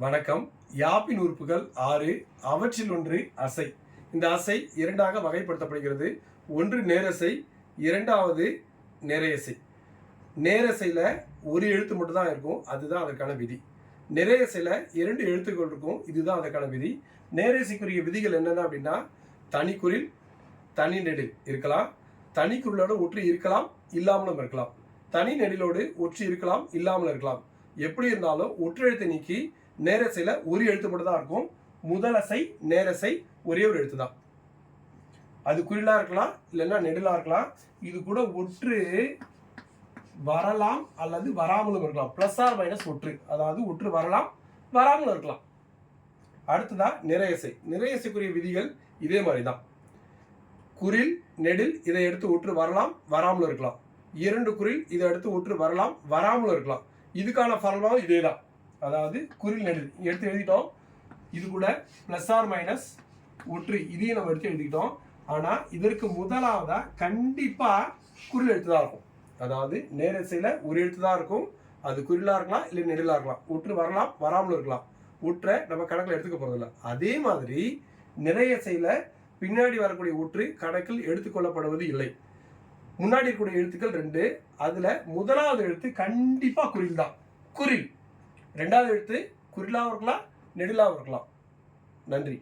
வணக்கம். யாப்பின் உறுப்புகள் 6. அவற்றில் ஒன்று அசை. இந்த அசை இரண்டாக வகைப்படுத்தப்படுகிறது. ஒன்று நேரசை, இரண்டாவது நிறையசை. நேரசையில் ஒரு எழுத்து மட்டும் தான் இருக்கும், அதுதான் அதற்கான விதி. நிறையசையில் 2 எழுத்துக்கள் இருக்கும், இதுதான் அதற்கான விதி. நேரசைக்குரிய விதிகள் என்னென்ன அப்படின்னா, தனிக்குறில், தனி நெடில் இருக்கலாம், தனிக்குறிலோடு ஒற்று இருக்கலாம், இல்லாமலும் இருக்கலாம், தனி நெடிலோடு ஒற்று இருக்கலாம், இல்லாமல் இருக்கலாம். எப்படி இருந்தாலும் ஒற்றெழுத்தை நீக்கி நேரசையில் ஒரு எழுத்து மட்டும் தான் இருக்கும். முதலசை நேரசை ஒரே ஒரு எழுத்து தான். அது குறிலா இருக்கலாம், இல்லைன்னா நெடிலா இருக்கலாம். இது கூட ஒற்று வரலாம் அல்லது வராமலும் இருக்கலாம். பிளஸ் ஆர் மைனஸ் ஒற்று, அதாவது ஒற்று வரலாம், வராமலும் இருக்கலாம். அடுத்ததான் நிறையசை. நிறையசைக்குரிய விதிகள் இதே மாதிரி தான். குறில் நெடில் இதை எடுத்து ஒற்று வரலாம், வராமலும் இருக்கலாம். 2 குறில் இதை எடுத்து ஒற்று வரலாம், வராமலும் இருக்கலாம். இதுக்கான ஃபார்முலாவும் இதே தான். அதாவது குறில் நெடில் எடுத்து எழுதிட்டோம். இது கூட பிளஸ் ஆர் மைனஸ் ஒற்று இதையும் நம்ம எடுத்து எழுதிக்கிட்டோம். ஆனால் இதற்கு முதலாவதா கண்டிப்பாக குறில் எழுத்து தான் இருக்கும். அதாவது நேரசையில் ஒரு எழுத்து தான் இருக்கும். அது குறிலாக இருக்கலாம், இல்லை நெடிலாக இருக்கலாம். ஒற்று வரலாம், வராமலும் இருக்கலாம். ஒற்றை நம்ம கணக்கில் எடுத்துக்க போகிறதில்ல. அதே மாதிரி நிறையசையில் பின்னாடி வரக்கூடிய ஒற்று கணக்கில் எடுத்துக்கொள்ளப்படுவது இல்லை. முன்னாடி இருக்கக்கூடிய எழுத்துக்கள் 2. அதில் முதலாவது எழுத்து கண்டிப்பாக குறில் தான். குறில். 2வது எழுத்து குறிலாகவும் இருக்கலாம், நெடிலாகவும் இருக்கலாம். நன்றி.